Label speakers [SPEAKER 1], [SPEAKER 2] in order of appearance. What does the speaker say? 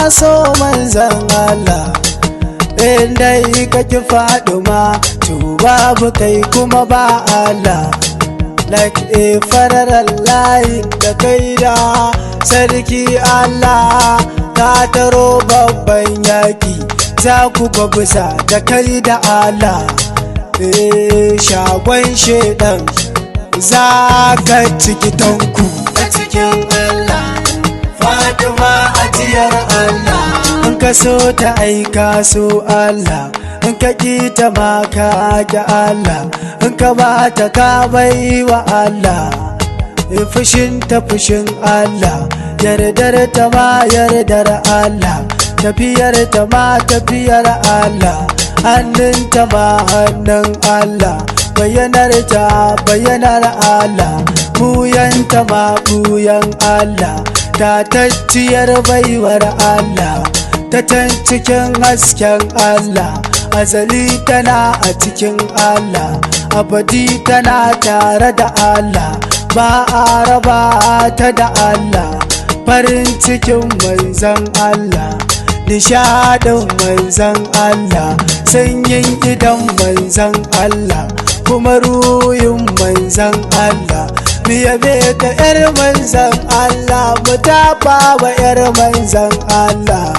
[SPEAKER 1] so manzan Allah. Indai ka ki Faduma to babu kai kuma ba Allah. Like a fararar layi da kai da sarki Allah, ka taro babban yaki za ku gwabza da kai da Allah. Shagon shedan za ka ciki tanku a cikin Allah. Faduma ajiyar Allah, in ka so ta aika so Allah, in ka ƙi ta ma ka ƙi Allah, in ka ba ta ka bai wa Allah. Fushin ta fushin Allah, yardar ta ma yardar Allah, tafiyar ta ma tafiyar Allah, hannun ta ma hannun Allah, bayyanar ta bayyanar Allah, buyan ta ma buyan Allah, tatacciyar baiwar Allah, ta can cikin hasken Allah, azali tana a cikin Allah, abadi tana tare da Allah, ba a raba ta da Allah. Farin cikin manzan Allah, nishadin manzan Allah, sanyin idan manzan Allah, kuma ruhin manzan Allah. Mu yabe ta 'yar manzan Allah, mu tafa wa 'yar manzan Allah.